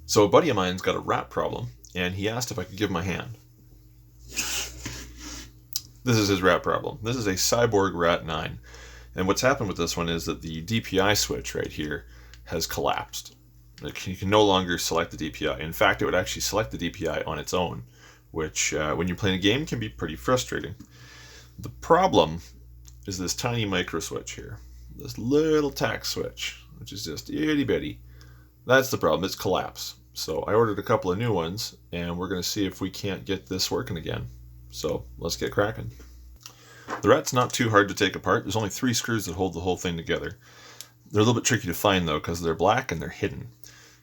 So a buddy of mine's got a rat problem, and he asked if I could give him a hand. This is his rat problem. This is a Cyborg RAT 9. And what's happened with this one is that the DPI switch right here has collapsed. You can no longer select the DPI. In fact, it would actually select the DPI on its own, which when you're playing a game can be pretty frustrating. The problem is this tiny micro switch here. This little tack switch, which is just itty bitty. That's the problem, it's collapsed. So I ordered a couple of new ones, and we're going to see if we can't get this working again. So let's get cracking. The rat's not too hard to take apart. There's only 3 screws that hold the whole thing together. They're a little bit tricky to find though, because they're black and they're hidden.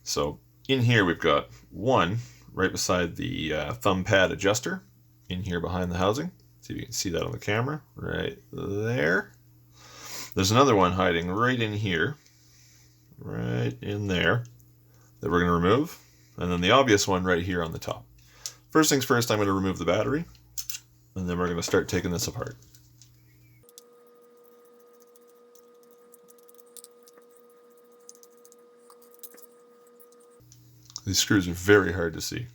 So in here we've got one right beside the thumb pad adjuster, in here behind the housing. See if you can see that on the camera, right there. There's another one hiding right in here, right in there, that we're going to remove. And then the obvious one right here on the top. First things first, I'm going to remove the battery, and then we're going to start taking this apart. These screws are very hard to see.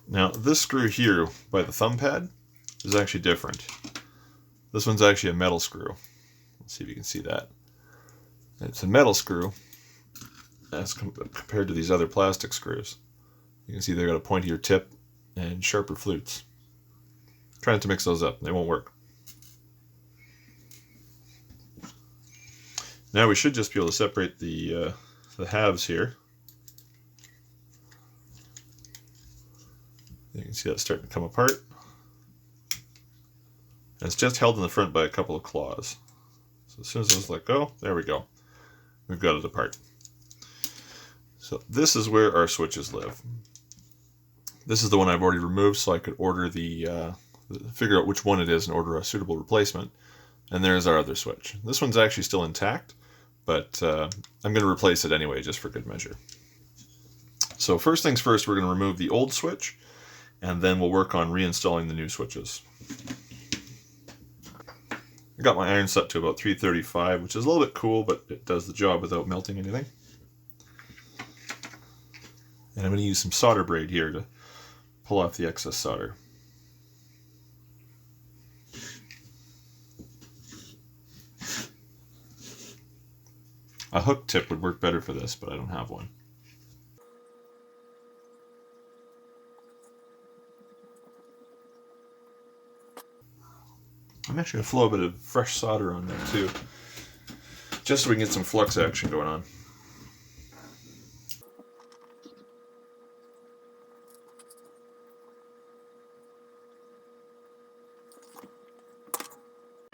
Now, this screw here by the thumb pad is actually different. This one's actually a metal screw. Let's see if you can see that. It's a metal screw as compared to these other plastic screws. You can see they've got a pointier tip and sharper flutes. Try not to mix those up, they won't work. Now we should just be able to separate the halves here. You can see that starting to come apart. And it's just held in the front by a couple of claws. So as soon as those let go, there we go. We've got it apart. So this is where our switches live. This is the one I've already removed, so I could order figure out which one it is and order a suitable replacement. And there's our other switch. This one's actually still intact, but I'm going to replace it anyway, just for good measure. So first things first, we're going to remove the old switch, and then we'll work on reinstalling the new switches. I got my iron set to about 335, which is a little bit cool, but it does the job without melting anything. And I'm going to use some solder braid here to pull off the excess solder. A hook tip would work better for this, but I don't have one. I'm actually going to flow a bit of fresh solder on there too, just so we can get some flux action going on.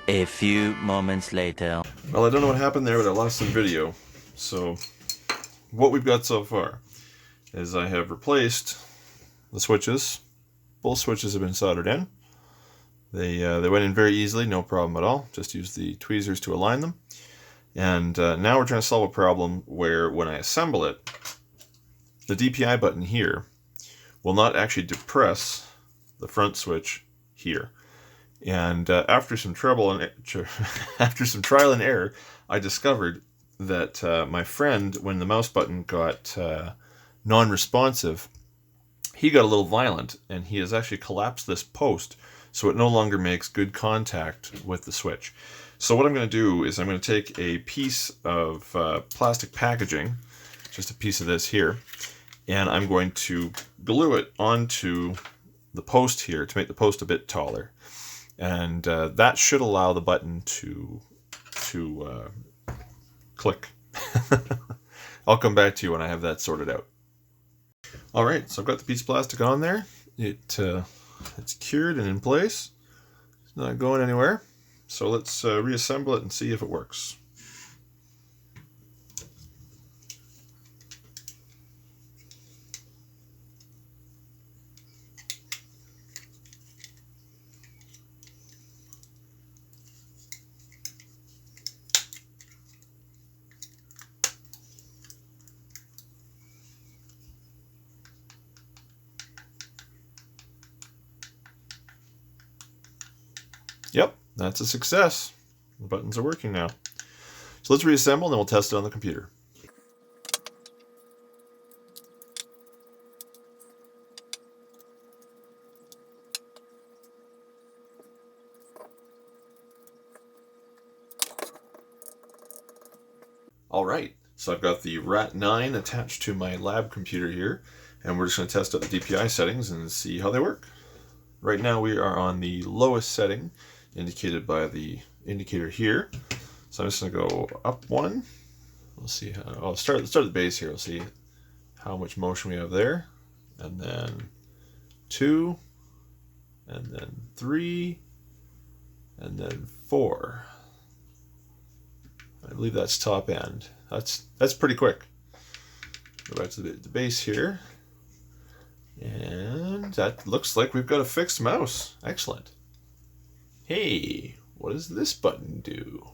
A few moments later. Well, I don't know what happened there, but I lost some video. So what we've got so far is I have replaced the switches. Both switches have been soldered in. They went in very easily, no problem at all. Just use the tweezers to align them. And now we're trying to solve a problem where when I assemble it, the DPI button here will not actually depress the front switch here. And after some trial and error, I discovered that my friend, when the mouse button got non-responsive, he got a little violent, and he has actually collapsed this post so it no longer makes good contact with the switch. So what I'm going to do is I'm going to take a piece of plastic packaging, just a piece of this here, and I'm going to glue it onto the post here to make the post a bit taller. And that should allow the button to click. I'll come back to you when I have that sorted out. Alright, so I've got the piece of plastic on there. It's cured and in place. It's not going anywhere. So let's reassemble it and see if it works. Yep, that's a success. The buttons are working now. So let's reassemble and then we'll test it on the computer. Alright, so I've got the RAT9 attached to my lab computer here, and we're just going to test out the DPI settings and see how they work. Right now we are on the lowest setting, indicated by the indicator here. So I'm just going to go up one. We'll see how, I'll start at the base here. We'll see how much motion we have there. And then 2, and then 3, and then 4. I believe that's top end. That's pretty quick. Go back to the base here. And that looks like we've got a fixed mouse. Excellent. Hey, what does this button do?